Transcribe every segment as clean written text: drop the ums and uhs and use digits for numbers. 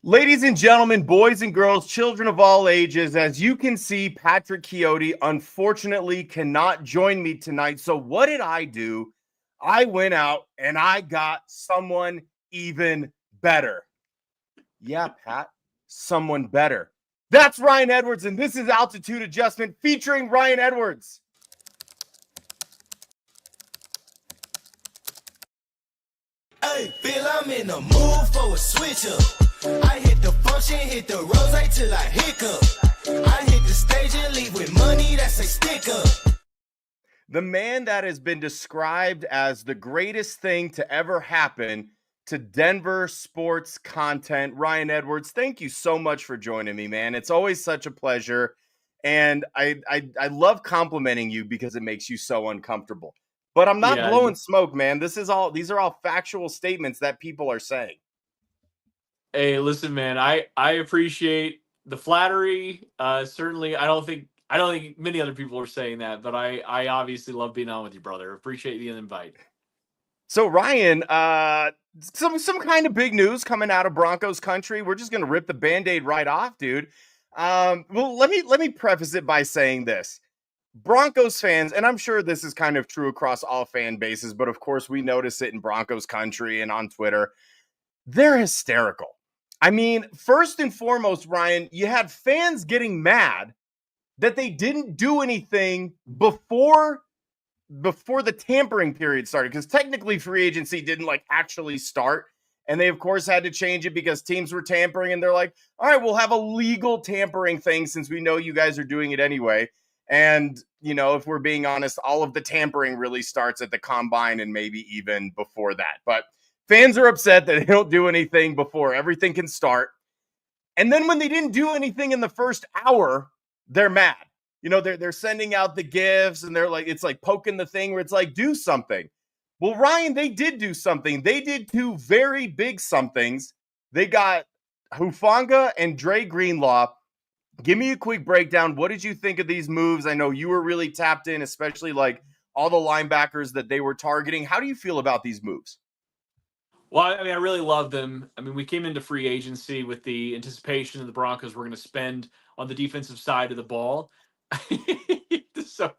Ladies and gentlemen, boys and girls, children of all ages, as you can see, Patrick Chiotti unfortunately cannot join me tonight. So what did I do? I went out and I got someone even better. Yeah, Pat, someone better. That's Ryan Edwards, and this is Altitude Adjustment featuring Ryan Edwards. Hey, feel I'm in the mood for a switch up. I hit the function, hit the rose till I hiccup. I hit the stage and leave with money that say stick up. The man that has been described as the greatest thing to ever happen to Denver sports content, Ryan Edwards, thank you so much for joining me, man. It's always such a pleasure. And I love complimenting you because it makes you so uncomfortable. But I'm not blowing smoke, man. These are all factual statements that people are saying. Hey, listen, man, I appreciate the flattery. Certainly, I don't think many other people are saying that, but I obviously love being on with you, brother. Appreciate the invite. So Ryan, some kind of big news coming out of Broncos country. We're just gonna rip the Band-Aid right off, dude. Well, let me preface it by saying this. Broncos fans, and I'm sure this is kind of true across all fan bases, but of course we notice it in Broncos country and on Twitter. They're hysterical. I mean, first and foremost, Ryan, you had fans getting mad that they didn't do anything before the tampering period started, because technically free agency didn't actually start. And they, of course, had to change it because teams were tampering. And they're like, all right, we'll have a legal tampering thing since we know you guys are doing it anyway. And, if we're being honest, all of the tampering really starts at the combine and maybe even before that. But fans are upset that they don't do anything before everything can start. And then when they didn't do anything in the first hour, they're mad. They're sending out the gifts and they're like, it's like poking the thing where it's like, do something. Well, Ryan, they did do something. They did two very big somethings. They got Hufanga and Dre Greenlaw. Give me a quick breakdown. What did you think of these moves? I know you were really tapped in, especially all the linebackers that they were targeting. How do you feel about these moves? Well, I mean, I really love them. I mean, we came into free agency with the anticipation of the Broncos were going to spend on the defensive side of the ball. So,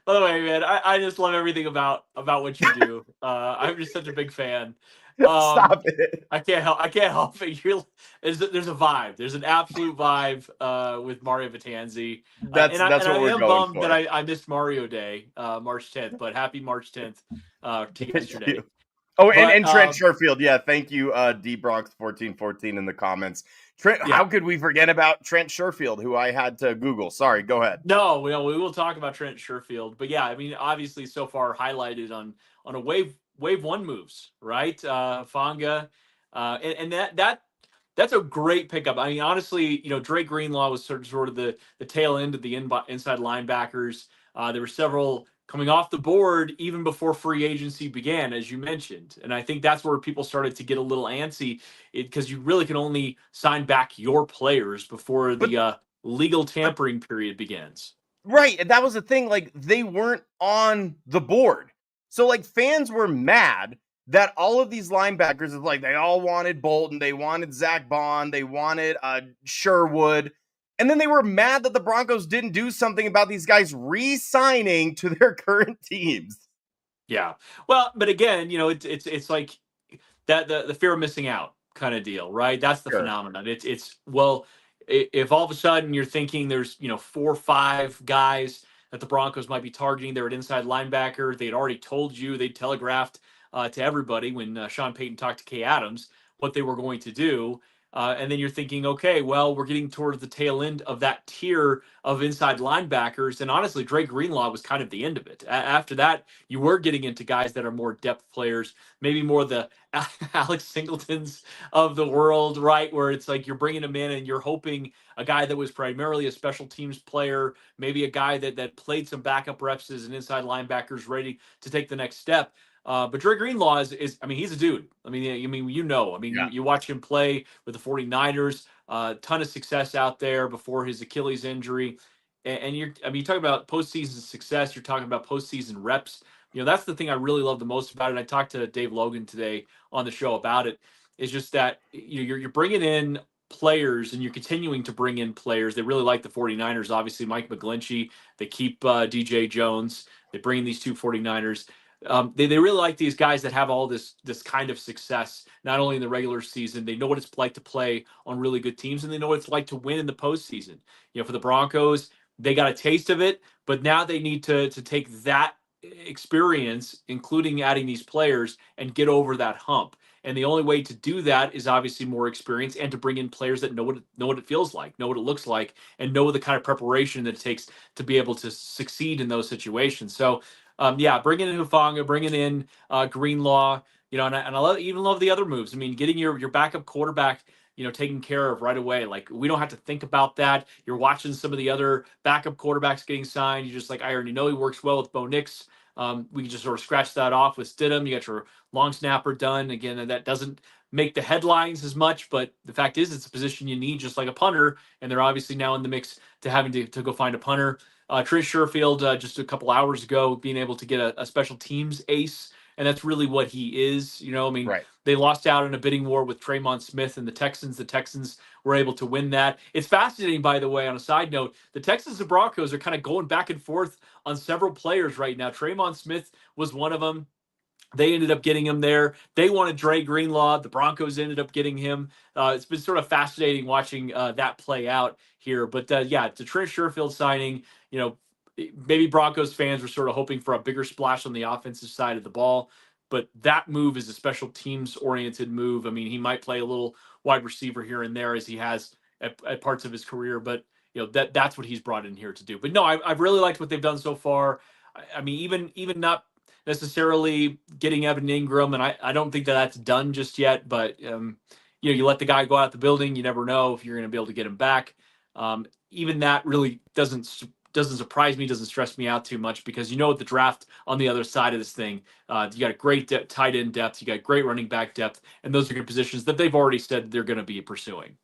by the way, man, I just love everything about what you do. I'm just such a big fan. Stop it! I can't help it. There's a vibe. There's an absolute vibe with Mario Vitanzi. That's what we're going bummed for. That I missed Mario Day, March 10th. But happy March 10th to yesterday. Oh, and Trent Sherfield. Yeah, thank you, DBronx1414 in the comments. Trent, How could we forget about Trent Sherfield, who I had to Google? Sorry, go ahead. No, we will talk about Trent Sherfield. But yeah, I mean, obviously so far highlighted on a wave one moves, right? Hufanga, and that's a great pickup. I mean, honestly, Dre Greenlaw was sort of the tail end of the inside linebackers. There were several coming off the board even before free agency began, as you mentioned. And I think that's where people started to get a little antsy because you really can only sign back your players before the legal tampering period begins. Right. And that was the thing. They weren't on the board. So fans were mad that all of these linebackers they all wanted Bolton. They wanted Zach Bond. They wanted Sherwood. And then they were mad that the Broncos didn't do something about these guys re-signing to their current teams. Yeah. Well, but again, it's like that the fear of missing out kind of deal, right? That's the phenomenon. If all of a sudden you're thinking there's 4 or 5 guys that the Broncos might be targeting, they're an inside linebacker. They had already told you, they telegraphed to everybody when Sean Payton talked to Kay Adams what they were going to do. And then you're thinking, okay, well, we're getting towards the tail end of that tier of inside linebackers. And honestly, Dre Greenlaw was kind of the end of it. After that, you were getting into guys that are more depth players, maybe more the Alex Singletons of the world, right? Where it's like you're bringing him in and you're hoping a guy that was primarily a special teams player, maybe a guy that played some backup reps as an inside linebacker is ready to take the next step. But Dre Greenlaw is, I mean, he's a dude. I mean, you watch him play with the 49ers, ton of success out there before his Achilles injury. And you talk about postseason success, you're talking about postseason reps. That's the thing I really love the most about it. I talked to Dave Logan today on the show about it. Is just that you're bringing in players, and you're continuing to bring in players. They really like the 49ers, obviously, Mike McGlinchey. They keep DJ Jones. They bring in these two 49ers. They really like these guys that have all this kind of success, not only in the regular season. They know what it's like to play on really good teams, and they know what it's like to win in the postseason. For the Broncos, they got a taste of it, but now they need to take that experience, including adding these players, and get over that hump. And the only way to do that is obviously more experience and to bring in players that know what it feels like, know what it looks like, and know the kind of preparation that it takes to be able to succeed in those situations. So, bringing in Hufanga, bringing in Greenlaw, and I even love the other moves. I mean, getting your backup quarterback, taken care of right away. Like, we don't have to think about that. You're watching some of the other backup quarterbacks getting signed. You're just like, I already know he works well with Bo Nix. We can just sort of scratch that off with Stidham. You got your long snapper done. Again, that doesn't make the headlines as much, but the fact is it's a position you need, just like a punter, and they're obviously now in the mix to having to go find a punter. Trent Sherfield, just a couple hours ago, being able to get a special teams ace, and that's really what he is. Right. They lost out in a bidding war with Traymon Smith and the Texans. The Texans were able to win that. It's fascinating, by the way, on a side note, the Texans and Broncos are kind of going back and forth on several players right now. Traymon Smith was one of them. They ended up getting him there. They wanted Dre Greenlaw. The Broncos ended up getting him. It's been sort of fascinating watching that play out here. But the Trent Sherfield signing, maybe Broncos fans were sort of hoping for a bigger splash on the offensive side of the ball. But that move is a special teams oriented move. I mean, he might play a little wide receiver here and there as he has at parts of his career, but that's what he's brought in here to do. But no, I've really liked what they've done so far. I mean, even not necessarily getting Evan Ingram, and I don't think that's done just yet. But you let the guy go out the building, you never know if you're going to be able to get him back. Even that really doesn't surprise me, doesn't stress me out too much, because the draft on the other side of this thing, you got a great tight end depth, you got great running back depth, and those are good positions that they've already said they're going to be pursuing.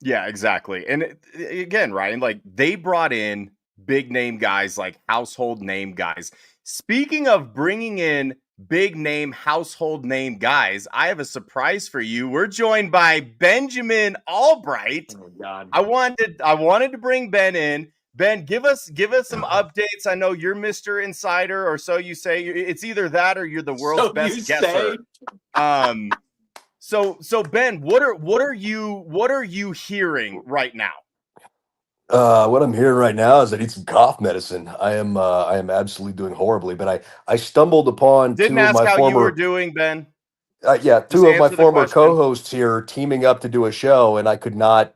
Yeah, exactly. And again, Ryan, like, they brought in big name guys, like household name guys. Speaking of bringing in big name, household name guys, I have a surprise for you. We're joined by Benjamin Albright. Oh my God. I wanted to bring Ben in. Ben, give us some updates. I know you're Mr. Insider, or so you say. It's either that or you're the world's best guesser. So Ben, what are you hearing right now? What I'm hearing right now is I need some cough medicine. I am absolutely doing horribly, but I stumbled upon Didn't two of ask my how former you were doing, Ben. two of my former question. co-hosts here teaming up to do a show, and I could not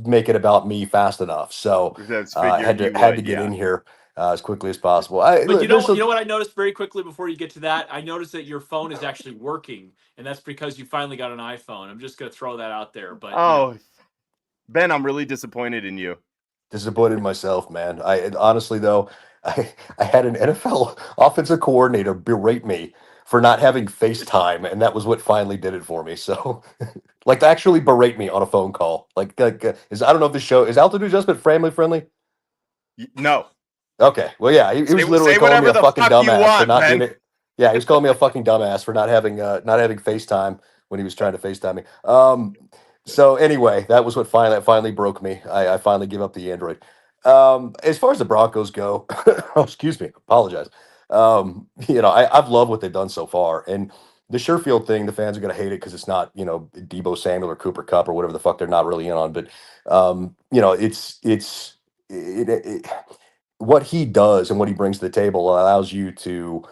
make it about me fast enough. So I had to get in here as quickly as possible. But you know what I noticed very quickly before you get to that? I noticed that your phone is actually working, and that's because you finally got an iPhone. I'm just going to throw that out there. But Ben, I'm really disappointed in you. Disappointed in myself, man. Honestly, though, I had an NFL offensive coordinator berate me for not having FaceTime, and that was what finally did it for me. So, like, to actually berate me on a phone call. I don't know if the show is Altitude Adjustment family friendly. No. Okay. Well, yeah, he was literally calling me a fucking dumbass for not doing it. Yeah, he was calling me a fucking dumbass for not having FaceTime when he was trying to FaceTime me. So anyway, that was what finally broke me. I finally give up the Android. As far as the Broncos go, oh, excuse me, apologize. I've loved what they've done so far, and the Sherfield thing, the fans are going to hate it because it's not, Debo Samuel or Cooper Kupp or whatever the fuck they're not really in on. But what he does and what he brings to the table allows you to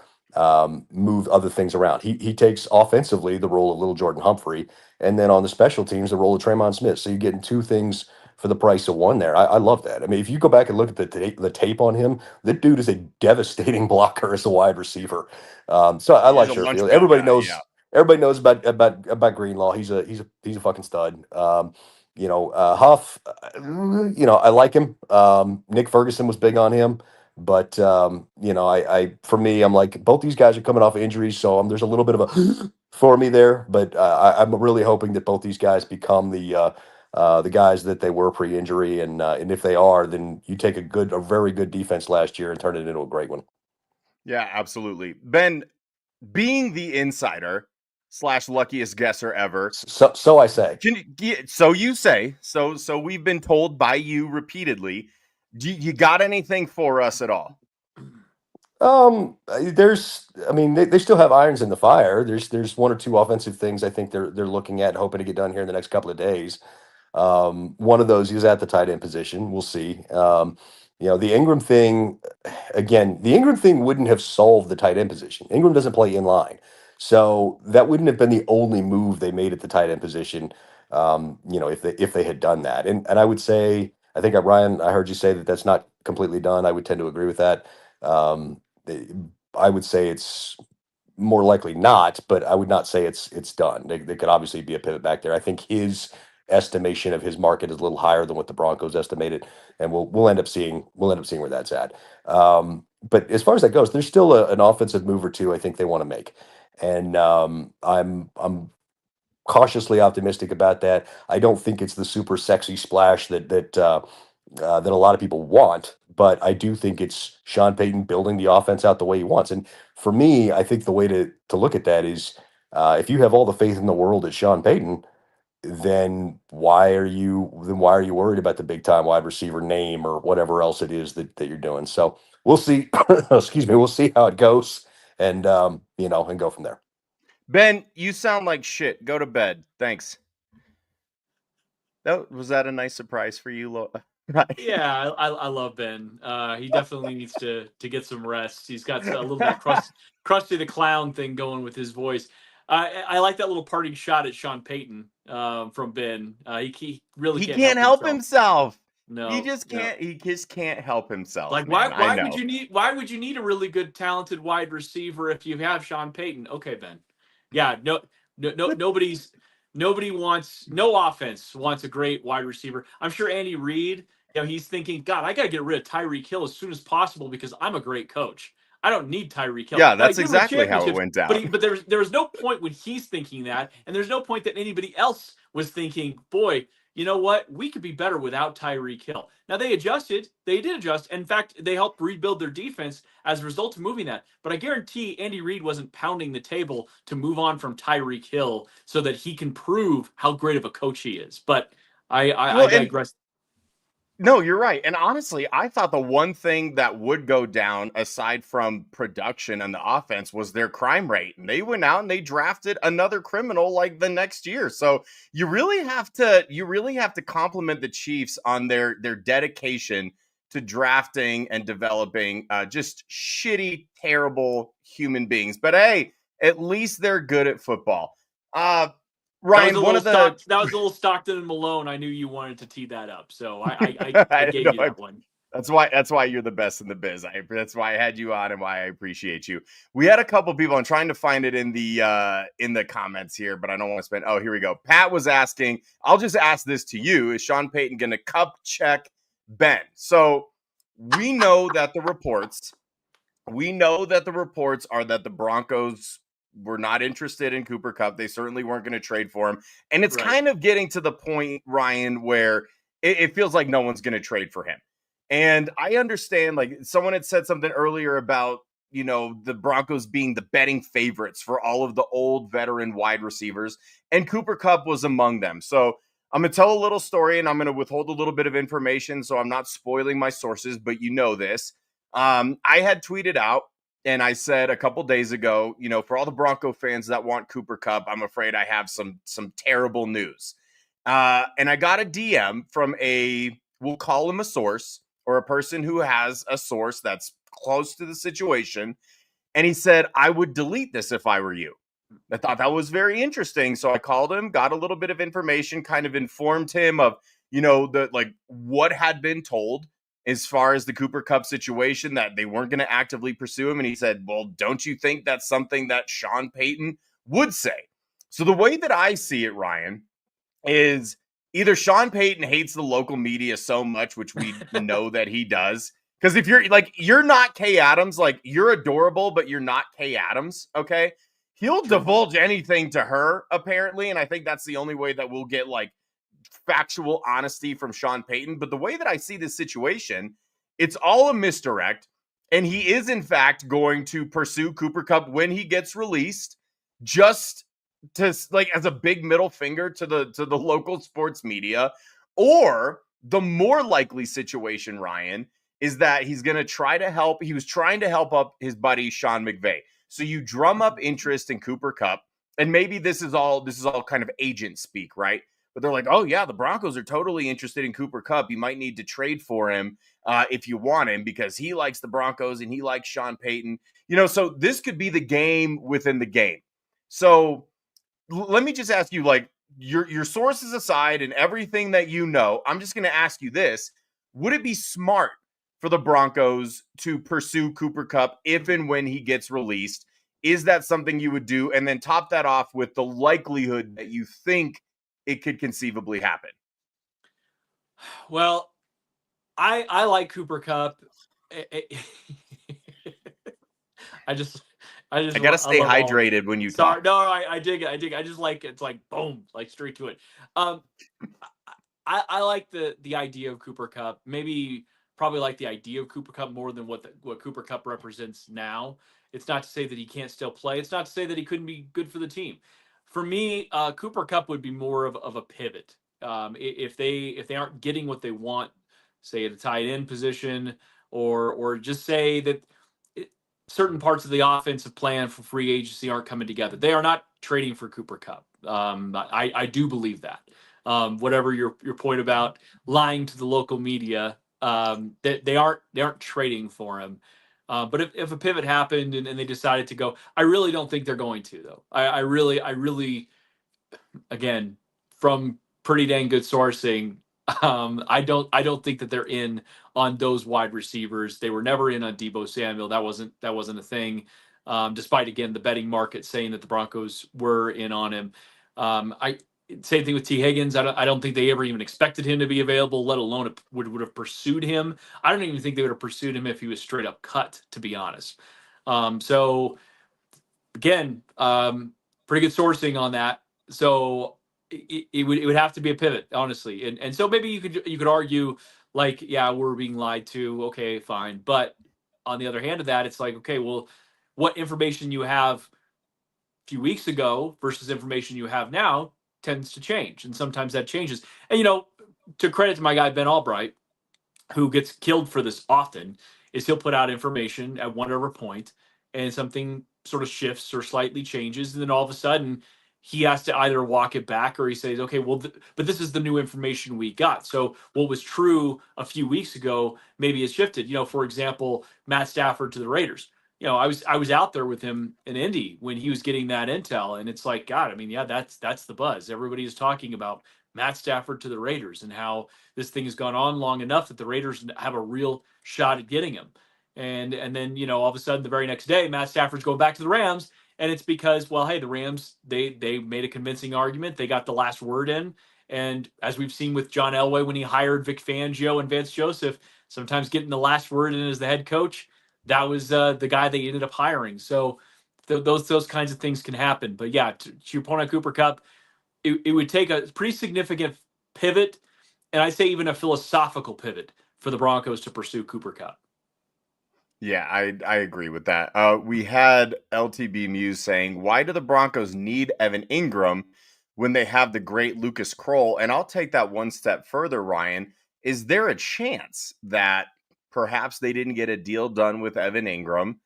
move other things around. He takes offensively the role of Little Jordan Humphrey, and then on the special teams, the role of Traymon Smith. So you're getting two things for the price of one there. I love that. I mean, if you go back and look at the tape on him, that dude is a devastating blocker as a wide receiver. So I like Sherfield. Everybody knows about Greenlaw. He's a fucking stud. Huff, I like him. Nick Ferguson was big on him. But for me, I'm like, both these guys are coming off injuries, so there's a little bit of a for me there. But I'm really hoping that both these guys become the guys that they were pre-injury, and if they are, then you take a very good defense last year and turn it into a great one. Yeah, absolutely. Ben, being the insider, / luckiest guesser ever. So I say. So you say. So we've been told by you repeatedly. Do you got anything for us at all? I mean, they still have irons in the fire. There's one or two offensive things I think they're looking at and hoping to get done here in the next couple of days. One of those is at the tight end position. We'll see. The Ingram thing, again, the Ingram thing wouldn't have solved the tight end position. Ingram doesn't play in line. So that wouldn't have been the only move they made at the tight end position, if they had done that. And I would say, I think, Ryan, I heard you say that that's not completely done. I would tend to agree with that. Um, I would say it's more likely not, but I would not say it's done. There could obviously be a pivot back there. I think his estimation of his market is a little higher than what the Broncos estimated, and we'll end up seeing where that's at. But as far as that goes, there's still an offensive move or two I think they want to make, and I'm cautiously optimistic about that. I don't think it's the super sexy splash that a lot of people want, but I do think it's Sean Payton building the offense out the way he wants. And for me, I think the way to look at that is, if you have all the faith in the world at Sean Payton, then why are you worried about the big time wide receiver name or whatever else it is that you're doing? So we'll see. Excuse me. We'll see how it goes, and and go from there. Ben, you sound like shit. Go to bed. Thanks. Was that a nice surprise for you, Right. Yeah, I love Ben. He definitely needs to get some rest. He's got a little bit of Krusty the Clown thing going with his voice. I like that little parting shot at Sean Payton from Ben. He really can't help himself. No, he just can't. No. He just can't help himself. Like, man. why would you need a really good, talented wide receiver if you have Sean Payton? Okay, Ben. Yeah, no, no offense wants a great wide receiver. I'm sure Andy Reid, he's thinking, God, I got to get rid of Tyreek Hill as soon as possible because I'm a great coach. I don't need Tyreek Hill. Yeah, that's exactly how it went down. But there was no point when he's thinking that, and there's no point that anybody else was thinking, boy, you know what? We could be better without Tyreek Hill. Now, they adjusted. They did adjust. In fact, they helped rebuild their defense as a result of moving that. But I guarantee Andy Reid wasn't pounding the table to move on from Tyreek Hill so that he can prove how great of a coach he is. But I digress. No, you're right. And honestly, I thought the one thing that would go down aside from production and the offense was their crime rate. And they went out and they drafted another criminal like the next year. So you really have to compliment the Chiefs on their dedication to drafting and developing just shitty, terrible human beings. But hey, at least they're good at football. Ryan, that was a little Stockton and Malone. I knew you wanted to tee that up, so I gave you that one. That's why you're the best in the biz. That's why I had you on and why I appreciate you. We had a couple people. I'm trying to find it in the comments here, but I don't want to spend. Oh, here we go. Pat was asking. I'll just ask this to you: is Sean Payton going to Kupp check Ben? So we know that the reports are that the Broncos were not interested in Cooper Kupp. They certainly weren't going to trade for him. And it's kind of getting to the point, Ryan, where it feels like no one's going to trade for him. And I understand, like, someone had said something earlier about, the Broncos being the betting favorites for all of the old veteran wide receivers. And Cooper Kupp was among them. So I'm going to tell a little story and I'm going to withhold a little bit of information. So I'm not spoiling my sources, but you know this. I had tweeted out, and I said a couple days ago, for all the Bronco fans that want Cooper Kupp, I'm afraid I have some terrible news. And I got a DM from we'll call him a source, or a person who has a source that's close to the situation. And he said, I would delete this if I were you. I thought that was very interesting. So I called him, got a little bit of information, kind of informed him of, what had been told as far as the Cooper Kupp situation, that they weren't going to actively pursue him. And he said, well, don't you think that's something that Sean Payton would say? So the way that I see it, Ryan, is either Sean Payton hates the local media so much, which we know that he does. Because if you're not Kay Adams, like, you're adorable, but you're not Kay Adams, okay? He'll divulge anything to her, apparently. And I think that's the only way that we'll get, factual honesty from Sean Payton. But the way that I see this situation, it's all a misdirect, and he is in fact going to pursue Cooper Kupp when he gets released, just to like as a big middle finger to the local sports media, or the more likely situation, Ryan, is that he's going to try to help. He was trying to help up his buddy Sean McVay. So you drum up interest in Cooper Kupp, and maybe this is all kind of agent speak, right? But they're like, oh yeah, the Broncos are totally interested in Cooper Kupp. You might need to trade for him if you want him because he likes the Broncos and he likes Sean Payton. So this could be the game within the game. So let me just ask you, like, your sources aside and everything that I'm just going to ask you this. Would it be smart for the Broncos to pursue Cooper Kupp if and when he gets released? Is that something you would do? And then top that off with the likelihood that you think it could conceivably happen. Well, I like Cooper Kupp. I gotta stay love hydrated when you Sorry, talk. no, I dig it. I just like it's like boom, like straight to it. I like the idea of Cooper Kupp. Maybe probably like the idea of Cooper Kupp more than what Cooper Kupp represents now. It's not to say that he can't still play. It's not to say that he couldn't be good for the team. For me, Cooper Kupp would be more of a pivot. If they aren't getting what they want, say at a tight end position, or just say that certain parts of the offensive plan for free agency aren't coming together. They are not trading for Cooper Kupp. I do believe that. Whatever your point about lying to the local media, they aren't trading for him. But if a pivot happened and they decided to go, I really don't think they're going to though. I really, again, from pretty dang good sourcing, I don't think that they're in on those wide receivers. They were never in on Deebo Samuel. That wasn't a thing. Despite again the betting market saying that the Broncos were in on him. I Same thing with T Higgins. I don't think they ever even expected him to be available, let alone would have pursued him. I don't even think they would have pursued him if he was straight up cut, to be honest. So again, pretty good sourcing on that. So it would have to be a pivot, honestly. And so maybe you could argue like, yeah, we're being lied to. Okay, fine. But on the other hand of that, it's like, okay, well, what information you have a few weeks ago versus information you have now tends to change. And sometimes that changes. And, to credit to my guy, Ben Albright, who gets killed for this often, is he'll put out information at whatever point and something sort of shifts or slightly changes. And then all of a sudden he has to either walk it back or he says, okay, well, but this is the new information we got. So what was true a few weeks ago maybe has shifted. For example, Matt Stafford to the Raiders. I was out there with him in Indy when he was getting that intel, and it's like, God, I mean, yeah, that's the buzz. Everybody is talking about Matt Stafford to the Raiders and how this thing has gone on long enough that the Raiders have a real shot at getting him. And then, all of a sudden the very next day, Matt Stafford's going back to the Rams. And it's because, well, hey, the Rams, they made a convincing argument. They got the last word in. And as we've seen with John Elway when he hired Vic Fangio and Vance Joseph, sometimes getting the last word in as the head coach, that was the guy they ended up hiring. So those kinds of things can happen. But yeah, to your point on Cooper Kupp, it would take a pretty significant pivot, and I say even a philosophical pivot for the Broncos to pursue Cooper Kupp. Yeah, I agree with that. We had LTB Muse saying, why do the Broncos need Evan Ingram when they have the great Lucas Kroll? And I'll take that one step further, Ryan. Is there a chance that perhaps they didn't get a deal done with Evan Ingram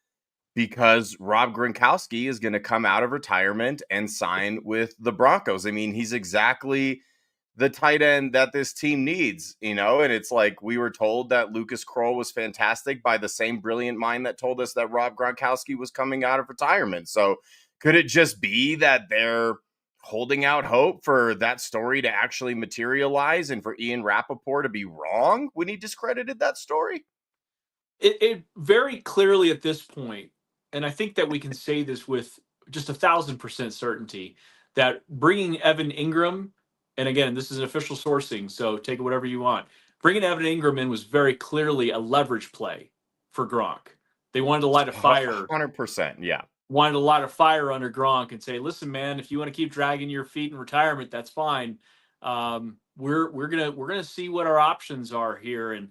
because Rob Gronkowski is going to come out of retirement and sign with the Broncos? I mean, he's exactly the tight end that this team needs, and it's like we were told that Lucas Kroll was fantastic by the same brilliant mind that told us that Rob Gronkowski was coming out of retirement. So could it just be that they're holding out hope for that story to actually materialize and for Ian Rappaport to be wrong when he discredited that story? It very clearly at this point, and I think that we can say this with just 1,000% certainty, that bringing Evan Ingram, and again, this is an official sourcing, so take it whatever you want. Bringing Evan Ingram in was very clearly a leverage play for Gronk. They wanted to light a fire. 100%, yeah. Wanted to light a fire under Gronk and say, listen, man, if you want to keep dragging your feet in retirement, that's fine. We're gonna see what our options are here. And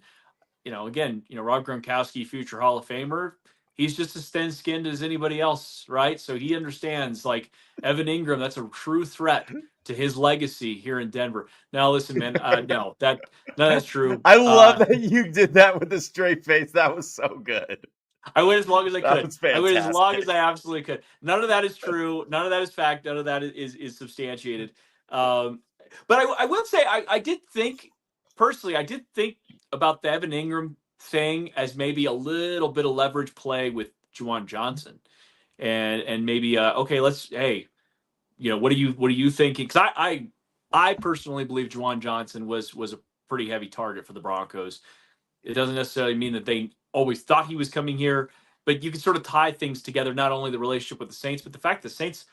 again, Rob Gronkowski, future Hall of Famer, he's just as thin-skinned as anybody else, right? So he understands, like, Evan Ingram, that's a true threat to his legacy here in Denver. Now, listen, man, no, none of that's true. I love that you did that with a straight face. That was so good. I went as long as I That could. was I went as long as fantastic. I absolutely could. None of that is true. None of that is fact. None of that is substantiated. But I will say I did think personally, I did think about the Evan Ingram thing as maybe a little bit of leverage play with Juwan Johnson, and maybe okay, hey, what are you thinking? Because I personally believe Juwan Johnson was a pretty heavy target for the Broncos. It doesn't necessarily mean that they always thought he was coming here, but you can sort of tie things together, not only the relationship with the Saints, but the fact the Saints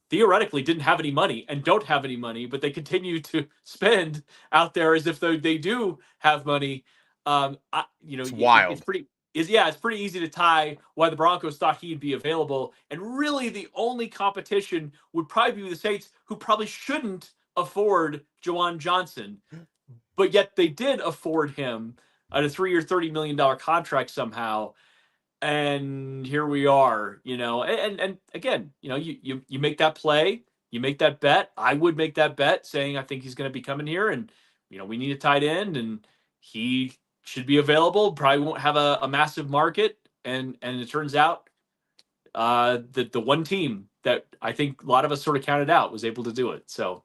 theoretically didn't have any money and don't have any money, but they continue to spend out there as if they do have money. It's wild. It's pretty easy to tie why the Broncos thought he'd be available. And really the only competition would probably be the Saints, who probably shouldn't afford Juwan Johnson, but yet they did afford him at a 3-year, $30 million contract somehow. And here we are, and again, you make that play, you make that bet. I would make that bet saying I think he's going to be coming here, and we need a tight end, and he should be available. Probably won't have a massive market, and it turns out that the one team that I think a lot of us sort of counted out was able to do it. So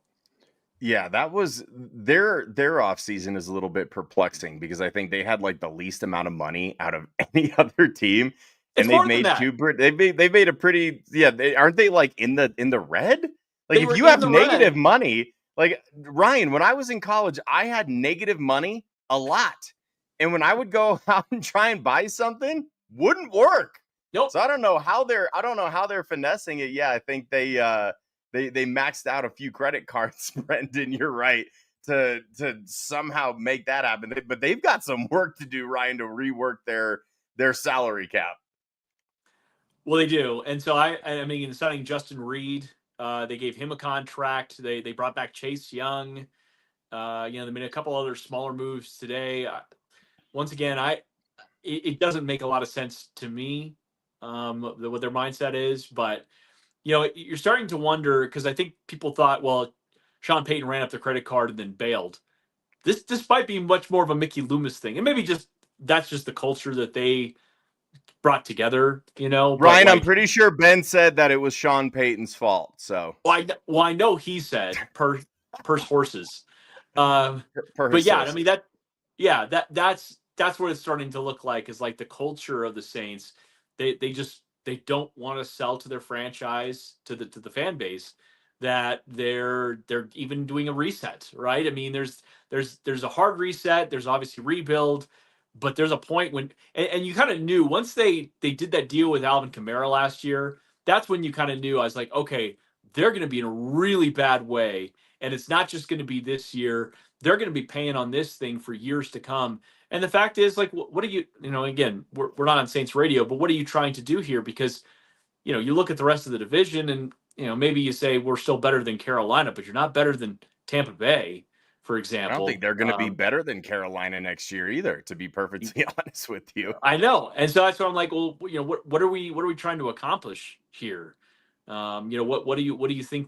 yeah, that was their off season is a little bit perplexing because I think they had like the least amount of money out of any other team, it's and they've more than made that. they've made a pretty aren't they like in the red? Like They if were you in have the negative red. money, like Ryan, when I was in college, I had negative money a lot, and when I would go out and try and buy something, wouldn't work. Nope. So I don't know how they're finessing it. Yeah, I think they maxed out a few credit cards, Brendan. You're right, to somehow make that happen. But they've got some work to do, Ryan, to rework their salary cap. Well, they do, and so I mean, in signing Justin Reed, they gave him a contract. They brought back Chase Young. They made a couple other smaller moves today. Once again, it doesn't make a lot of sense to me what their mindset is, but you're starting to wonder, because I think people thought, well, Sean Payton ran up the credit card and then bailed. This might be much more of a Mickey Loomis thing, and maybe that's just the culture that they brought together, Ryan, but I'm pretty sure Ben said that it was Sean Payton's fault. So I know he said per horses. per But yeah, sources. I mean that's what it's starting to look like, is like the culture of the Saints. They don't want to sell to their franchise, to the fan base, that they're even doing a reset, right? I mean, there's a hard reset, there's obviously rebuild, but there's a point when, and you kind of knew once they did that deal with Alvin Kamara last year, that's when you kind of knew. I was like, okay, they're going to be in a really bad way, and it's not just going to be this year. They're going to be paying on this thing for years to come. And the fact is, like, what are you, again, we're not on Saints radio, but what are you trying to do here? Because, you look at the rest of the division and, maybe you say we're still better than Carolina, but you're not better than Tampa Bay, for example. I don't think they're going to be better than Carolina next year either, to be perfectly honest with you. I know. And so that's why I'm like, well, what are we trying to accomplish here? What do you think?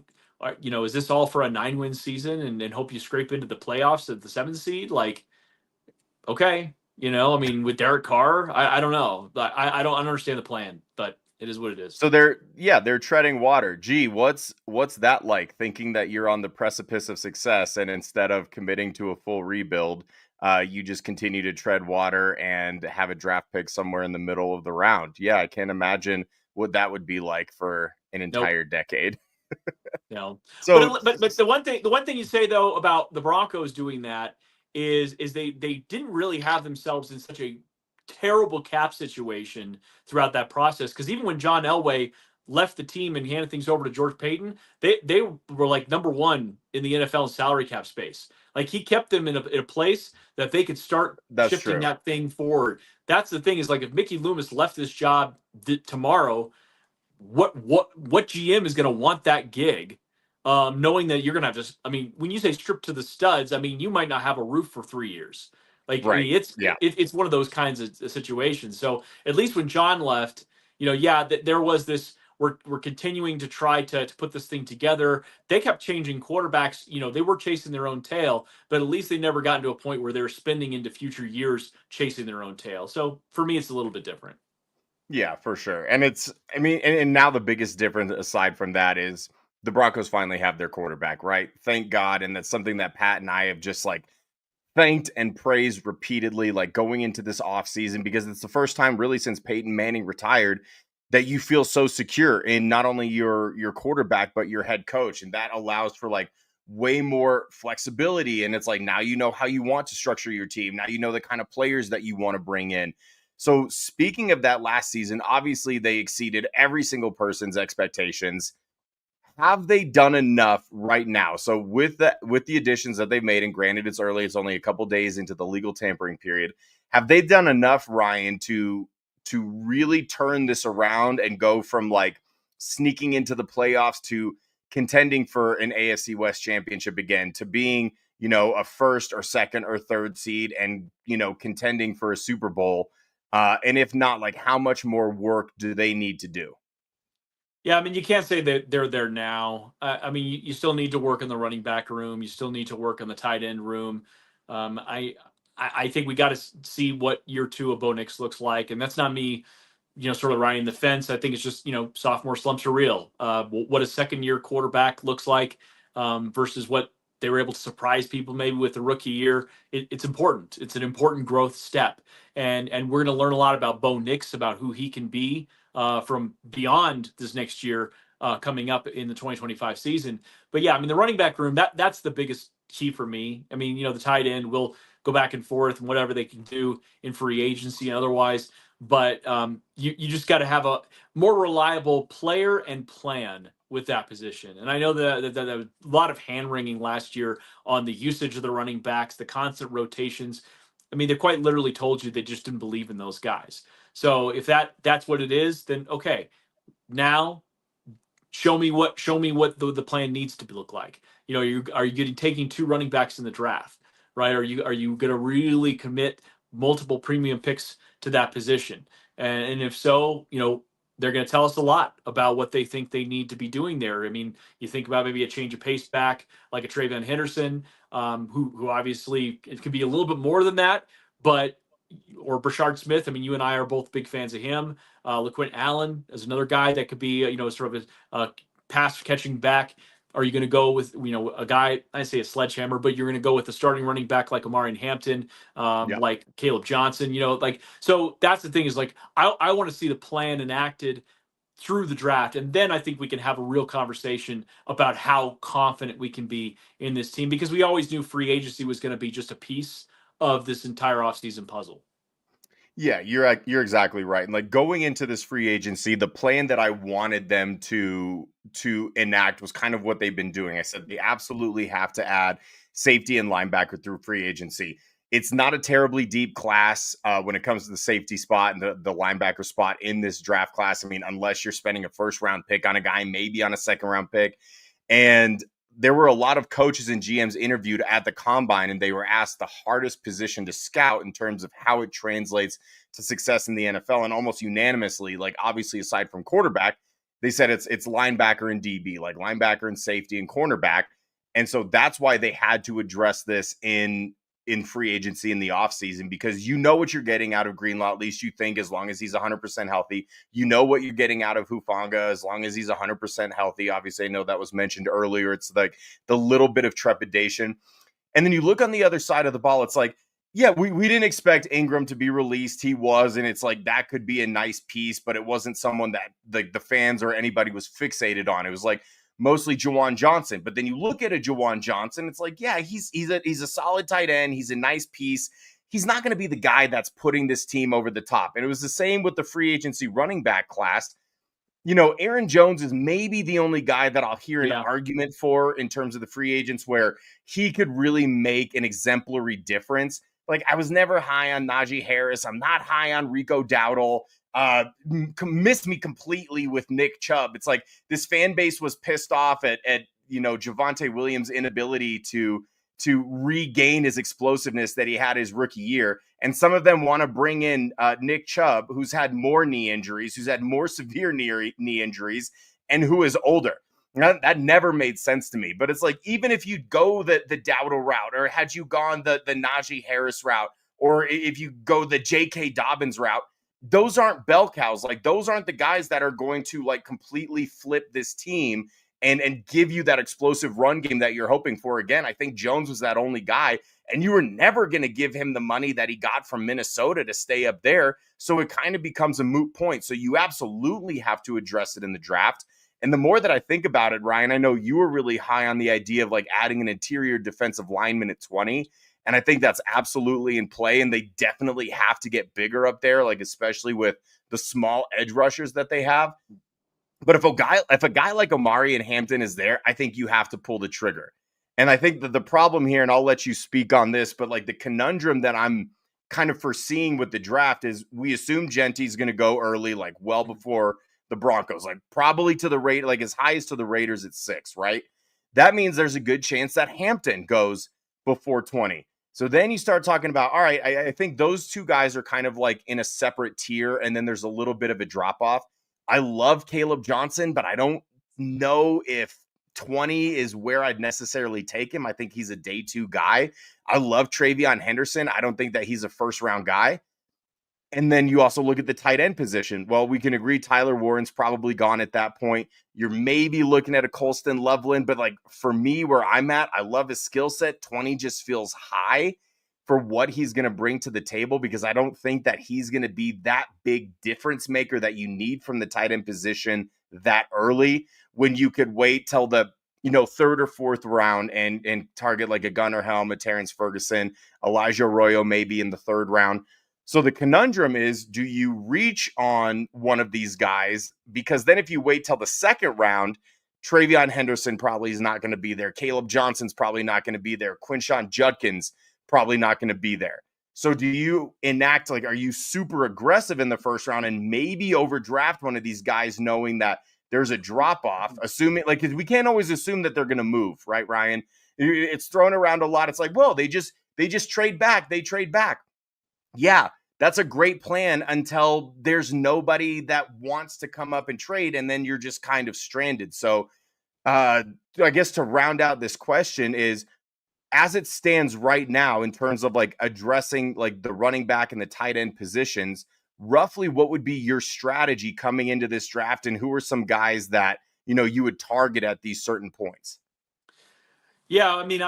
Is this all for a 9-win season and hope you scrape into the playoffs at the 7th seed? Like, okay, I mean, with Derek Carr, I don't know. I don't understand the plan, but it is what it is. So they're treading water. Gee, what's that like? Thinking that you're on the precipice of success, and instead of committing to a full rebuild, you just continue to tread water and have a draft pick somewhere in the middle of the round. Yeah, I can't imagine what that would be like for an entire decade. So, but the one thing you say though about the Broncos doing that is they didn't really have themselves in such a terrible cap situation throughout that process, because even when John Elway left the team and handed things over to George Payton, they were like number one in the NFL in salary cap space. Like, he kept them in a place that they could start shifting that thing forward. That's the thing, is like, if Mickey Loomis left this job tomorrow, what GM is going to want that gig, knowing that you're going to have to, I mean, when you say strip to the studs, I mean, you might not have a roof for 3 years. Like, I Right. mean, Yeah. it's one of those kinds of situations. So at least when John left, yeah, there was this. We're continuing to try to put this thing together. They kept changing quarterbacks. They were chasing their own tail, but at least they never got to a point where they're spending into future years chasing their own tail. So for me, it's a little bit different. Yeah, for sure. And I mean, and now the biggest difference aside from that is the Broncos finally have their quarterback, right? Thank God. And that's something that Pat and I have just like thanked and praised repeatedly, like going into this offseason, because it's the first time really since Peyton Manning retired that you feel so secure in not only your quarterback, but your head coach. And that allows for like way more flexibility. And it's like now you know how you want to structure your team. Now you know the kind of players that you want to bring in. So speaking of that last season, obviously they exceeded every single person's expectations. Have they done enough right now? So with the additions that they've made, and granted it's early, it's only a couple days into the legal tampering period. Have they done enough, Ryan, to really turn this around and go from like sneaking into the playoffs to contending for an AFC West championship again to being, a first or second or third seed and, contending for a Super Bowl? And if not, like how much more work do they need to do? Yeah, I mean, you can't say that they're there now. I mean, you still need to work in the running back room. You still need to work in the tight end room. Um, I, I think we got to see what year two of Bo Nix looks like, and that's not me, sort of riding the fence. I think it's just sophomore slumps are real. What a second year quarterback looks like versus what they were able to surprise people maybe with the rookie year. It's important. It's an important growth step, and we're going to learn a lot about Bo Nix, about who he can be from beyond this next year coming up in the 2025 season. But yeah, I mean, the running back room, that's the biggest key for me. I mean, the tight end will go back and forth and whatever they can do in free agency and otherwise. But you just got to have a more reliable player and plan with that position. And I know that there was a lot of hand wringing last year on the usage of the running backs, the constant rotations. I mean, they quite literally told you they just didn't believe in those guys. So if that's what it is, then okay. Now show me what the plan needs to look like. Are you getting taking two running backs in the draft, right? Are you going to really commit multiple premium picks to that position? And if so, they're going to tell us a lot about what they think they need to be doing there. I mean, you think about maybe a change of pace back like a Travion Henderson, who obviously it could be a little bit more than that, but or Brashard Smith. I mean, you and I are both big fans of him. LaQuint Allen is another guy that could be, sort of a pass catching back. Are you going to go with, a guy, I say a sledgehammer, but you're going to go with the starting running back like Amari Hampton, Yeah. like Caleb Johnson, so that's the thing is like, I want to see the plan enacted through the draft. And then I think we can have a real conversation about how confident we can be in this team, because we always knew free agency was going to be just a piece of this entire offseason puzzle. Yeah, you're exactly right. And like going into this free agency, the plan that I wanted them to enact was kind of what they've been doing. I said they absolutely have to add safety and linebacker through free agency. It's not a terribly deep class when it comes to the safety spot and the linebacker spot in this draft class. I mean, unless you're spending a first round pick on a guy, maybe on a second round pick. And there were a lot of coaches and GMs interviewed at the combine, and they were asked the hardest position to scout in terms of how it translates to success in the NFL. And almost unanimously, like obviously aside from quarterback, they said it's linebacker and DB, like linebacker and safety and cornerback. And so that's why they had to address this in free agency in the offseason, because you know what you're getting out of Greenlaw, at least you think, as long as he's 100% healthy. You know what you're getting out of Hufanga as long as he's 100% healthy. Obviously, I know that was mentioned earlier. It's like the little bit of trepidation. And then you look on the other side of the ball, it's like, yeah, we didn't expect Ingram to be released. He was, and it's like that could be a nice piece, but it wasn't someone that the fans or anybody was fixated on. It was like mostly Juwan Johnson. But then you look at a Juwan Johnson, it's like, yeah, he's a solid tight end. He's a nice piece. He's not going to be the guy that's putting this team over the top. And it was the same with the free agency running back class. Aaron Jones is maybe the only guy that I'll hear an argument for in terms of the free agents where he could really make an exemplary difference. Like, I was never high on Najee Harris. I'm not high on Rico Dowdle. Missed me completely with Nick Chubb. It's like this fan base was pissed off at Javonte Williams' inability to to regain his explosiveness that he had his rookie year. And some of them want to bring in Nick Chubb, who's had more knee injuries, who's had more severe knee injuries, and who is older. That never made sense to me. But it's like, even if you go the Dowdle route, or had you gone the Najee Harris route, or if you go the J.K. Dobbins route, those aren't bell cows. Like, those aren't the guys that are going to like completely flip this team and give you that explosive run game that you're hoping for. Again, I think Jones was that only guy, and you were never going to give him the money that he got from Minnesota to stay up there. So it kind of becomes a moot point. So you absolutely have to address it in the draft. And the more that I think about it, Ryan, I know you were really high on the idea of like adding an interior defensive lineman at 20. And I think that's absolutely in play. And they definitely have to get bigger up there, like especially with the small edge rushers that they have. But if a guy like Omari and Hampton is there, I think you have to pull the trigger. And I think that the problem here, and I'll let you speak on this, but like the conundrum that I'm kind of foreseeing with the draft is we assume Genty's going to go early, like well before the Broncos, like probably to the rate, like as high as to the Raiders at 6, right? That means there's a good chance that Hampton goes before 20. So then you start talking about, all right, I think those two guys are kind of like in a separate tier, and then there's a little bit of a drop off. I love Caleb Johnson, but I don't know if 20 is where I'd necessarily take him. I think he's a day 2 guy. I love Travion Henderson. I don't think that he's a first round guy. And then you also look at the tight end position. Well, we can agree Tyler Warren's probably gone at that point. You're maybe looking at a Colston Loveland, but like for me, where I'm at, I love his skill set. 20 just feels high for what he's going to bring to the table, because I don't think that he's going to be that big difference maker that you need from the tight end position that early, when you could wait till the 3rd or 4th round and target like a Gunnar Helm, a Terrence Ferguson, Elijah Arroyo maybe in the 3rd round. So the conundrum is, do you reach on one of these guys? Because then if you wait till the 2nd round, Travion Henderson probably is not going to be there. Caleb Johnson's probably not going to be there. Quinshon Judkins probably not going to be there. So do you enact, like, are you super aggressive in the 1st round and maybe overdraft one of these guys knowing that there's a drop off, assuming, like, because we can't always assume that they're going to move, right, Ryan? It's thrown around a lot. It's like, well, they just trade back. They trade back. Yeah, that's a great plan until there's nobody that wants to come up and trade, and then you're just kind of stranded. So I guess to round out this question is, as it stands right now in terms of like addressing like the running back and the tight end positions, roughly what would be your strategy coming into this draft, and who are some guys that, you would target at these certain points? Yeah, I mean,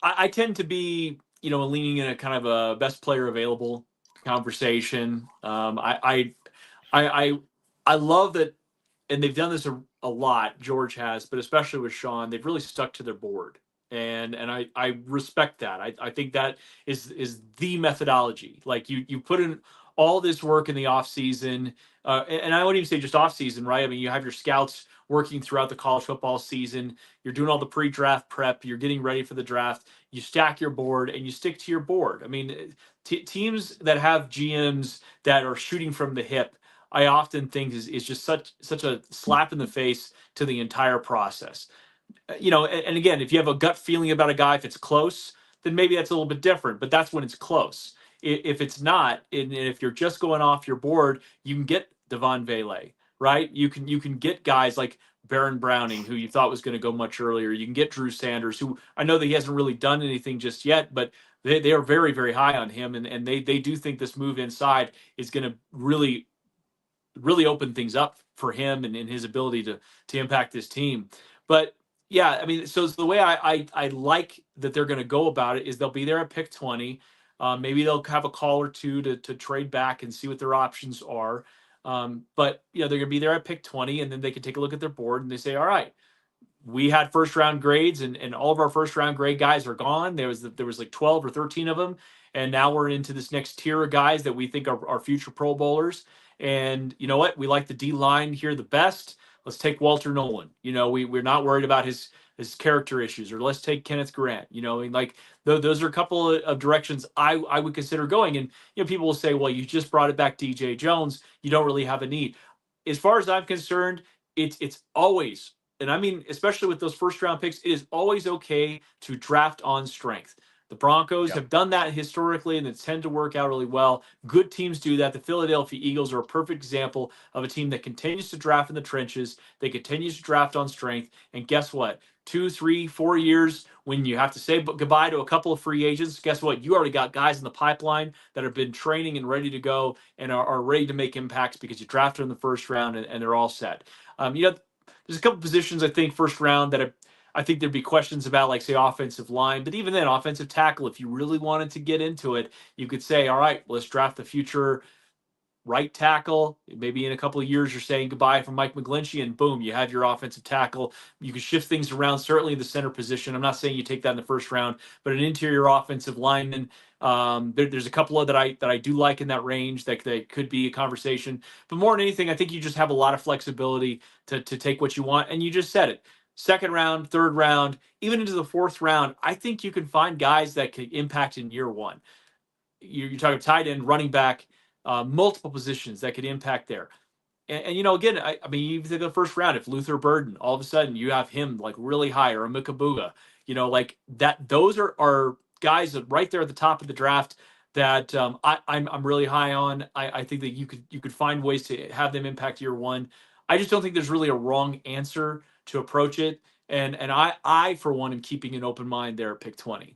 I tend to be, leaning in a kind of a best player available conversation. I love that, and they've done this a lot. George has, but especially with Sean, they've really stuck to their board, and I respect that. I think that is the methodology. Like you put in all this work in the off season, and I wouldn't even say just off season, right? I mean, you have your scouts working throughout the college football season. You're doing all the pre-draft prep. You're getting ready for the draft. You stack your board and you stick to your board. I mean, teams that have GMs that are shooting from the hip, I often think is just such a slap in the face to the entire process. And again, if you have a gut feeling about a guy, if it's close, then maybe that's a little bit different. But that's when it's close. If it's not, and if you're just going off your board, you can get Devon Vele, right? You can get guys like Baron Browning, who you thought was going to go much earlier. You can get Drew Sanders, who I know that he hasn't really done anything just yet, but they are very, very high on him, and they do think this move inside is going to really, really open things up for him and his ability to impact this team. But yeah, I mean, so the way I like that they're going to go about it is they'll be there at pick 20. Maybe they'll have a call or two to trade back and see what their options are. But they're going to be there at pick 20, and then they can take a look at their board and they say, all right, we had 1st round grades, and all of our 1st round grade guys are gone. There was like 12 or 13 of them. And now we're into this next tier of guys that we think are future Pro Bowlers. And you know what? We like the D line here the best. Let's take Walter Nolan. We're not worried about his character issues. Or let's take Kenneth Grant. Like those are a couple of directions I would consider going. And people will say, well, you just brought it back DJ Jones. You don't really have a need. As far as I'm concerned, it's always and I mean, especially with those first round picks, it is always okay to draft on strength. The Broncos have done that historically, and it's tend to work out really well. Good teams do that. The Philadelphia Eagles are a perfect example of a team that continues to draft in the trenches. They continue to draft on strength. And guess what? 2, 3, 4 years when you have to say goodbye to a couple of free agents, guess what? You already got guys in the pipeline that have been training and ready to go and are ready to make impacts because you drafted in the first round and they're all set. There's a couple positions I think first round that I think there'd be questions about, like, say, offensive line. But even then, offensive tackle, if you really wanted to get into it, you could say, all right, let's draft the future right tackle. Maybe in a couple of years, you're saying goodbye from Mike McGlinchey, and boom, you have your offensive tackle. You can shift things around, certainly the center position. I'm not saying you take that in the first round, but an interior offensive lineman. There's a couple of that I do like in that range that could be a conversation. But more than anything, I think you just have a lot of flexibility to take what you want. And you just said it. Second round, third round, even into the fourth round, I think you can find guys that could impact in year one. You're talking tight end, running back, multiple positions that could impact there. And again, I mean, even the first round, if Luther Burden, all of a sudden you have him like really high, or a Mikabuga, like that, those are guys that right there at the top of the draft that I'm really high on. I think that you could find ways to have them impact year one. I just don't think there's really a wrong answer to approach it. And I for one am keeping an open mind there at pick 20.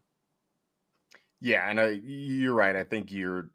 Yeah, and you're right. I think you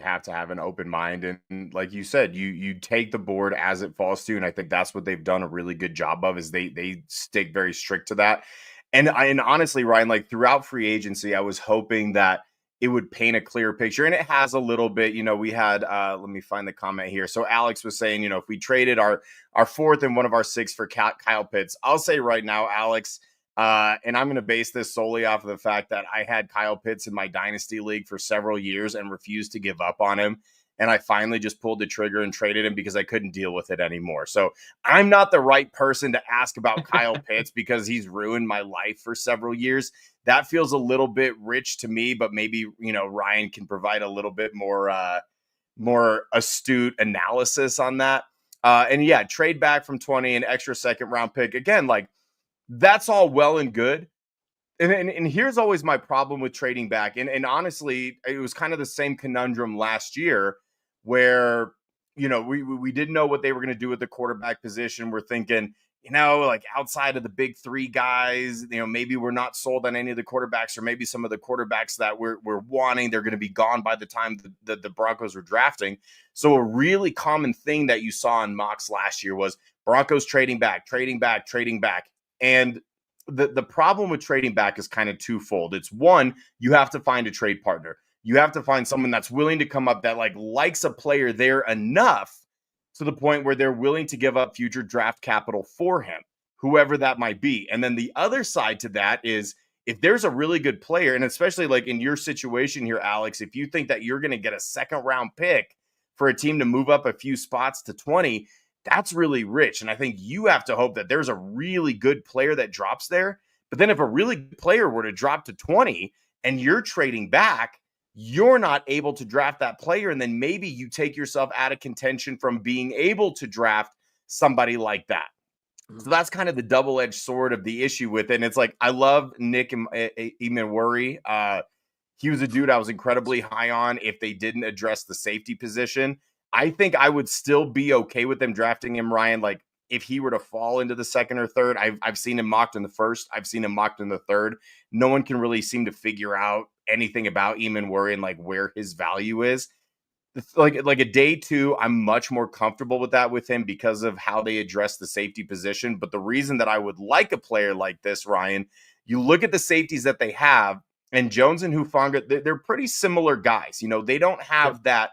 have to have an open mind, and like you said, you take the board as it falls to, and I think that's what they've done a really good job of. Is they stick very strict to that. And honestly, Ryan, like throughout free agency, I was hoping that it would paint a clear picture, and it has a little bit. We had let me find the comment here. So Alex was saying, if we traded our fourth and one of our six for Kyle Pitts, I'll say right now, Alex. And I'm going to base this solely off of the fact that I had Kyle Pitts in my dynasty league for several years and refused to give up on him. And I finally just pulled the trigger and traded him because I couldn't deal with it anymore. So I'm not the right person to ask about Kyle Pitts because he's ruined my life for several years. That feels a little bit rich to me, but maybe, Ryan can provide a little bit more astute analysis on that. And yeah, trade back from 20, an extra second round pick. Again, like, that's all well and good. And here's always my problem with trading back. And honestly, it was kind of the same conundrum last year where, we didn't know what they were going to do with the quarterback position. We're thinking, like outside of the big three guys, maybe we're not sold on any of the quarterbacks, or maybe some of the quarterbacks that we're wanting, they're going to be gone by the time the Broncos were drafting. So a really common thing that you saw in mocks last year was Broncos trading back. And the problem with trading back is kind of twofold. It's one, you have to find a trade partner. You have to find someone that's willing to come up that likes a player there enough to the point where they're willing to give up future draft capital for him, whoever that might be. And then the other side to that is if there's a really good player, and especially like in your situation here, Alex, if you think that you're going to get a second round pick for a team to move up a few spots to 20, that's really rich. And I think you have to hope that there's a really good player that drops there. But then if a really good player were to drop to 20 and you're trading back, you're not able to draft that player. And then maybe you take yourself out of contention from being able to draft somebody like that. So that's kind of the double-edged sword of the issue with it. And it's like, I love Nick Imewuri. He was a dude I was incredibly high on if they didn't address the safety position. I think I would still be okay with them drafting him, Ryan. Like if he were to fall into the second or third, I've seen him mocked in the first. I've seen him mocked in the third. No one can really seem to figure out anything about Imewuri and like where his value is. Like a day two, I'm much more comfortable with that with him because of how they address the safety position. But the reason that I would like a player like this, Ryan, you look at the safeties that they have, and Jones and Hufanga, they're pretty similar guys. They don't have that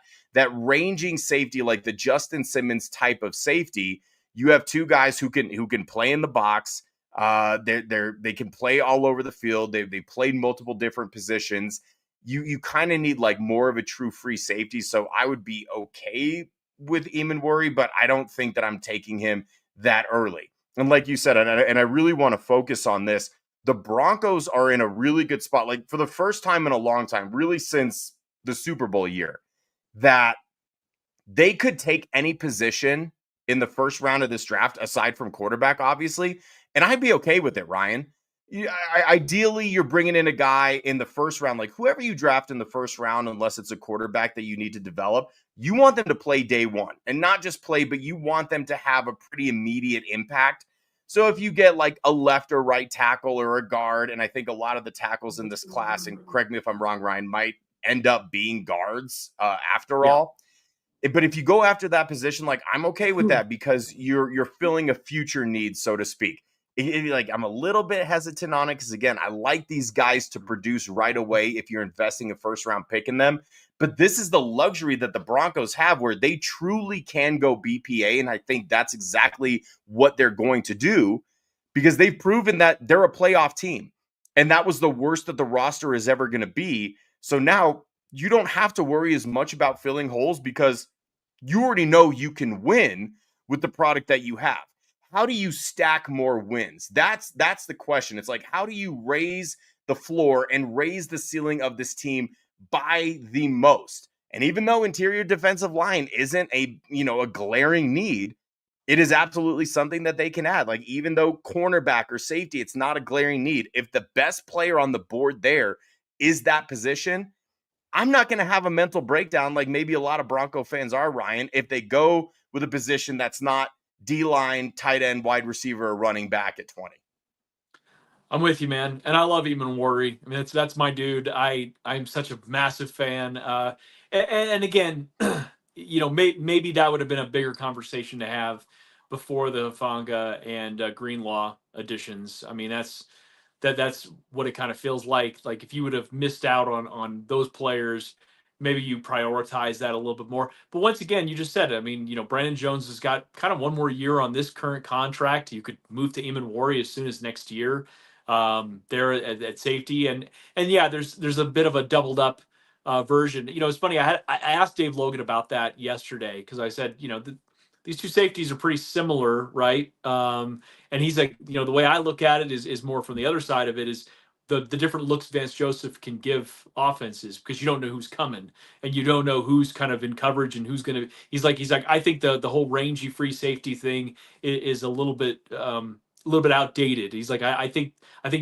ranging safety like the Justin Simmons type of safety. You have two guys who can play in the box. They can play all over the field. They played multiple different positions. You kind of need like more of a true free safety. So I would be okay with Imewuri, but I don't think that I'm taking him that early. And like you said, and I really want to focus on this, the Broncos are in a really good spot. Like for the first time in a long time, really since the Super Bowl year, that they could take any position in the first round of this draft, aside from quarterback, obviously, and I'd be okay with it, Ryan. Ideally, you're bringing in a guy in the first round, like whoever you draft in the first round, unless it's a quarterback that you need to develop, you want them to play day one, and not just play, but you want them to have a pretty immediate impact. So if you get like a left or right tackle or a guard, and I think a lot of the tackles in this class, and correct me if I'm wrong, Ryan, might end up being guards after all. But if you go after that position, like I'm okay with that because you're filling a future need, so to speak. Like I'm a little bit hesitant on it because again, I like these guys to produce right away if you're investing a first round pick in them. But this is the luxury that the Broncos have where they truly can go BPA. And I think that's exactly what they're going to do because they've proven that they're a playoff team. And that was the worst that the roster is ever going to be. So now you don't have to worry as much about filling holes because you already know you can win with the product that you have. How do you stack more wins? That's the question. It's like, how do you raise the floor and raise the ceiling of this team by the most? And even though interior defensive line isn't a glaring need, it is absolutely something that they can add. Like even though cornerback or safety, it's not a glaring need. If the best player on the board there is that position, I'm not going to have a mental breakdown like maybe a lot of Bronco fans are, Ryan, if they go with a position that's not D-line, tight end, wide receiver, or running back at 20. I'm with you, man. And I love Eamon Worry. I mean, that's my dude. I'm such a massive fan. And again, maybe that would have been a bigger conversation to have before the Hufanga and Greenlaw additions. I mean, that's what it kind of feels like. Like if you would have missed out on those players, maybe you prioritize that a little bit more. But once again, you just said it. I mean, Brandon Jones has got kind of one more year on this current contract. You could move to Eamon Worry as soon as next year there at safety. And yeah, there's a bit of a doubled up version. It's funny. I asked Dave Logan about that yesterday because I said, these two safeties are pretty similar, right? And he's like, the way I look at it is more from the other side of it is the different looks Vance Joseph can give offenses because you don't know who's coming and you don't know who's kind of in coverage and who's going to. He's like, I think the whole rangy free safety thing is a little bit outdated. He's like, I think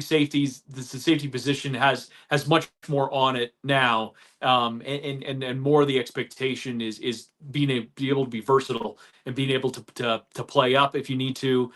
safeties, the safety position has much more on it now, and more of the expectation is being able to be versatile and being able to play up if you need to.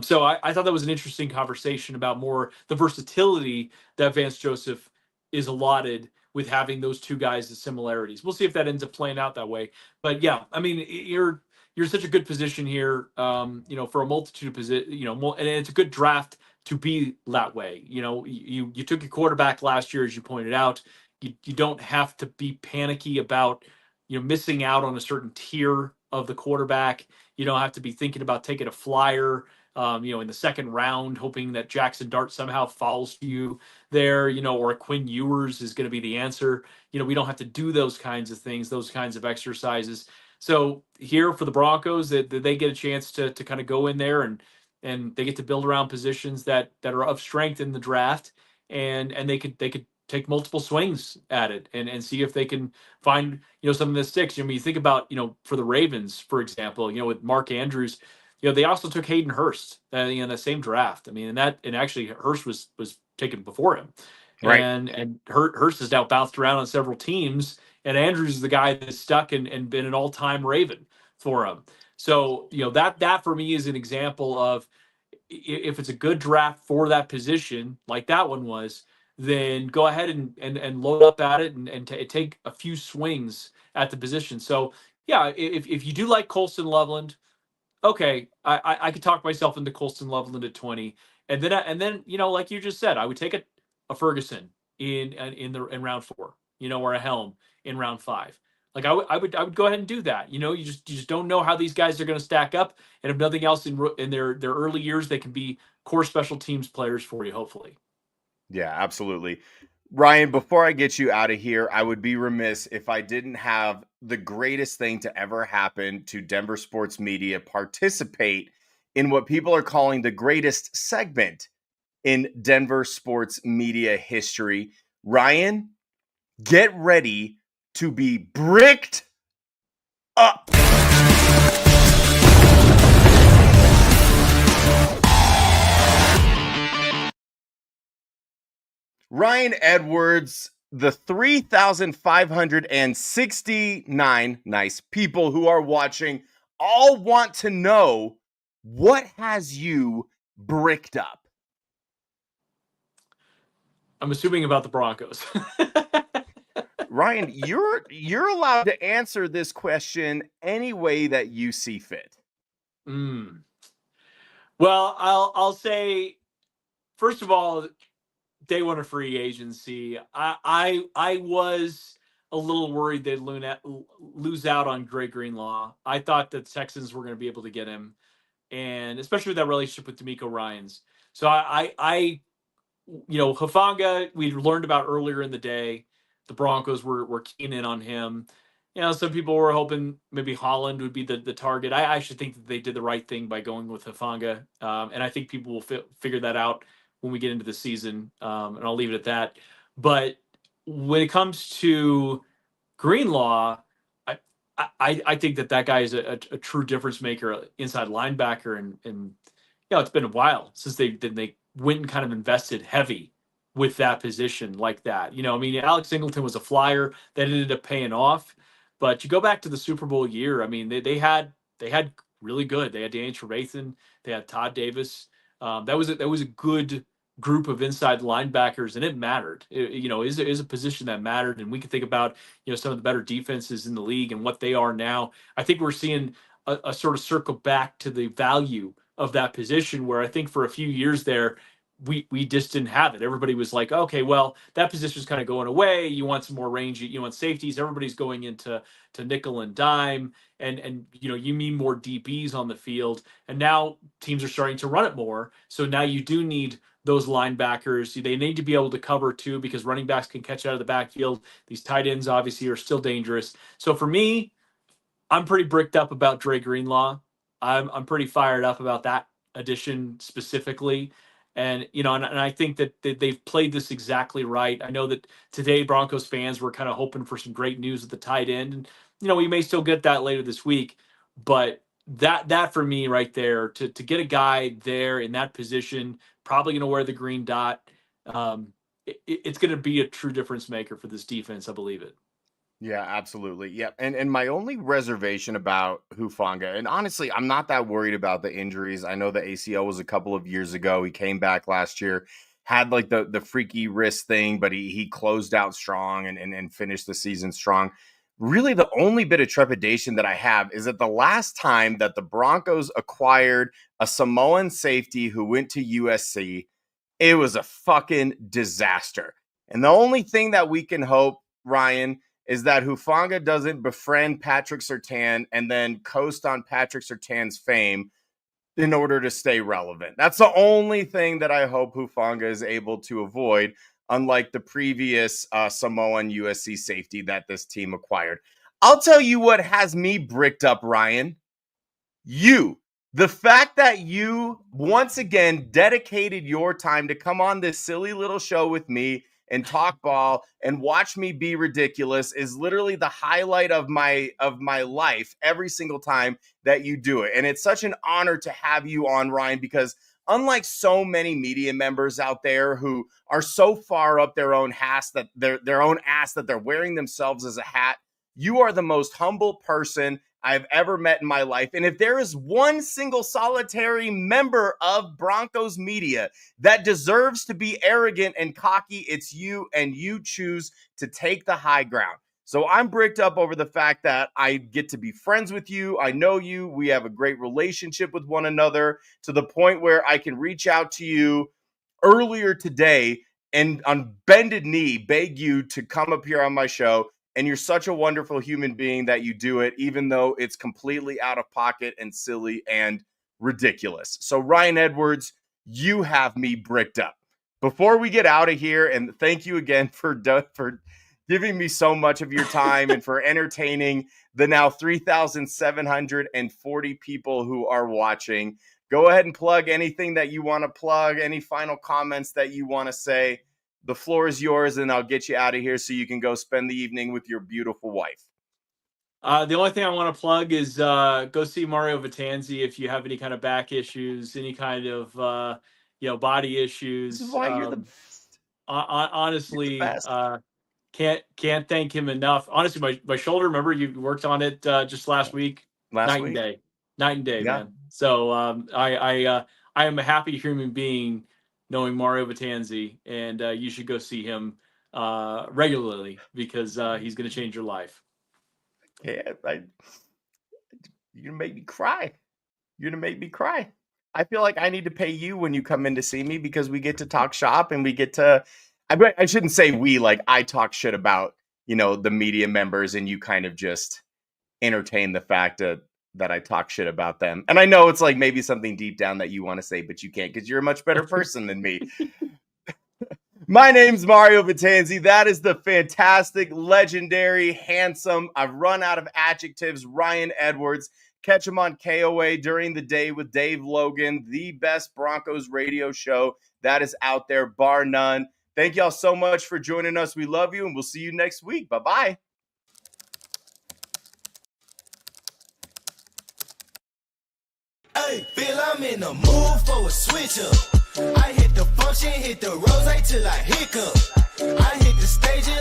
So I thought that was an interesting conversation about more the versatility that Vance Joseph is allotted with having those two guys, the similarities. We'll see if that ends up playing out that way. But yeah, I mean, you're in such a good position here, for a multitude of positions, and it's a good draft to be that way. You took your quarterback last year, as you pointed out. You don't have to be panicky about, missing out on a certain tier of the quarterback. You don't have to be thinking about taking a flyer, in the second round, hoping that Jackson Dart somehow falls to you there, or a Quinn Ewers is going to be the answer. We don't have to do those kinds of things, those kinds of exercises. So here for the Broncos, that they get a chance to kind of go in there and they get to build around positions that are of strength in the draft, and they could take multiple swings at it and see if they can find something that sticks. You think about for the Ravens, for example, with Mark Andrews, they also took Hayden Hurst in the same draft. I mean, and actually Hurst was taken before him, right? And Hurst has now bounced around on several teams. And Andrews is the guy that's stuck and been an all-time Raven for him. So, that for me is an example of if it's a good draft for that position, like that one was, then go ahead and load up at it and take a few swings at the position. So, yeah, if you do like Colston Loveland, okay, I could talk myself into Colston Loveland at 20. And then like you just said, I would take a Ferguson in round 4, or a Helm in round 5. Like I would go ahead and do that. You just don't know how these guys are going to stack up, and if nothing else in their early years, they can be core special teams players for you, hopefully. Yeah, absolutely. Ryan, before I get you out of here, I would be remiss if I didn't have the greatest thing to ever happen to Denver sports media participate in what people are calling the greatest segment in Denver sports media history. Ryan, get ready to be bricked up. Ryan Edwards, the 3,569 nice people who are watching all want to know, what has you bricked up? I'm assuming about the Broncos. Ryan, you're allowed to answer this question any way that you see fit. Mm. Well, I'll say, first of all, day one of free agency, I was a little worried they'd lose out on Dre Greenlaw. I thought the Texans were going to be able to get him, and especially with that relationship with D'Amico Ryans. So Hufanga, we learned about earlier in the day. The Broncos were keen in on him. Some people were hoping maybe Holland would be the target. I actually think that they did the right thing by going with Hufanga, and I think people will figure that out when we get into the season. And I'll leave it at that. But when it comes to Greenlaw, I think that guy is a true difference maker, inside linebacker, and it's been a while since they went and kind of invested heavy with that position like that. I mean, Alex Singleton was a flyer that ended up paying off, but you go back to the Super Bowl year. I mean, they had really good. They had Danny Trevathan, they had Todd Davis. That was a good group of inside linebackers, and it mattered. Is a position that mattered, and we can think about some of the better defenses in the league and what they are now. I think we're seeing a sort of circle back to the value of that position, where I think for a few years there, we just didn't have it. Everybody was like, okay, well, that position is kind of going away. You want some more range. You want safeties. Everybody's going into nickel and dime, and you need more DBs on the field. And now teams are starting to run it more. So now you do need those linebackers. They need to be able to cover too, because running backs can catch out of the backfield. These tight ends obviously are still dangerous. So for me, I'm pretty bricked up about Dre Greenlaw. I'm pretty fired up about that addition specifically. And I think that they've played this exactly right. I know that today Broncos fans were kind of hoping for some great news at the tight end, and we may still get that later this week. But that for me right there, to get a guy there in that position, probably going to wear the green dot. It's going to be a true difference maker for this defense. I believe it. Yeah, absolutely. Yeah. And my only reservation about Hufanga, and honestly, I'm not that worried about the injuries. I know the ACL was a couple of years ago. He came back last year, had like the freaky wrist thing, but he closed out strong and finished the season strong. Really, the only bit of trepidation that I have is that the last time that the Broncos acquired a Samoan safety who went to USC, it was a fucking disaster. And the only thing that we can hope, Ryan, is that Hufanga doesn't befriend Patrick Surtain and then coast on Patrick Surtain's fame in order to stay relevant. That's the only thing that I hope Hufanga is able to avoid, unlike the previous Samoan USC safety that this team acquired. I'll tell you what has me bricked up, Ryan. The fact that you once again dedicated your time to come on this silly little show with me and talk ball and watch me be ridiculous is literally the highlight of my life every single time that you do it. And it's such an honor to have you on, Ryan, because unlike so many media members out there who are so far up their own ass that they're wearing themselves as a hat, you are the most humble person I've ever met in my life. And if there is one single solitary member of Broncos media that deserves to be arrogant and cocky, it's you, and you choose to take the high ground. So I'm bricked up over the fact that I get to be friends with you. I know you. We have a great relationship with one another, to the point where I can reach out to you earlier today and on bended knee beg you to come up here on my show. And you're such a wonderful human being that you do it, even though it's completely out of pocket and silly and ridiculous. So Ryan Edwards, you have me bricked up. Before we get out of here, and thank you again for giving me so much of your time and for entertaining the now 3,740 people who are watching. Go ahead and plug anything that you want to plug, any final comments that you want to say. The floor is yours, and I'll get you out of here so you can go spend the evening with your beautiful wife. The only thing I want to plug is go see Mario Vitanzi if you have any kind of back issues, any kind of body issues. This is why you're the best. Honestly, best. can't thank him enough. Honestly, my shoulder. Remember, you worked on it just last week. Last Night week? night and day, Yeah. man. So I am a happy human being knowing Mario Batanzi, and you should go see him regularly because he's going to change your life. Yeah, you're gonna make me cry. You're gonna make me cry. I feel like I need to pay you when you come in to see me because we get to talk shop and we get to. I shouldn't say we, like I talk shit about the media members and you kind of just entertain the fact that I talk shit about them. And I know it's like maybe something deep down that you want to say, but you can't because you're a much better person than me. My name's Mario Batanzi. That is the fantastic, legendary, handsome, I've run out of adjectives, Ryan Edwards. Catch him on KOA during the day with Dave Logan, the best Broncos radio show that is out there, bar none. Thank y'all so much for joining us. We love you, and we'll see you next week. Bye-bye. Hey, feel I'm in the mood for a switch up. I hit the function, hit the rose till I hiccup. I hit the stage and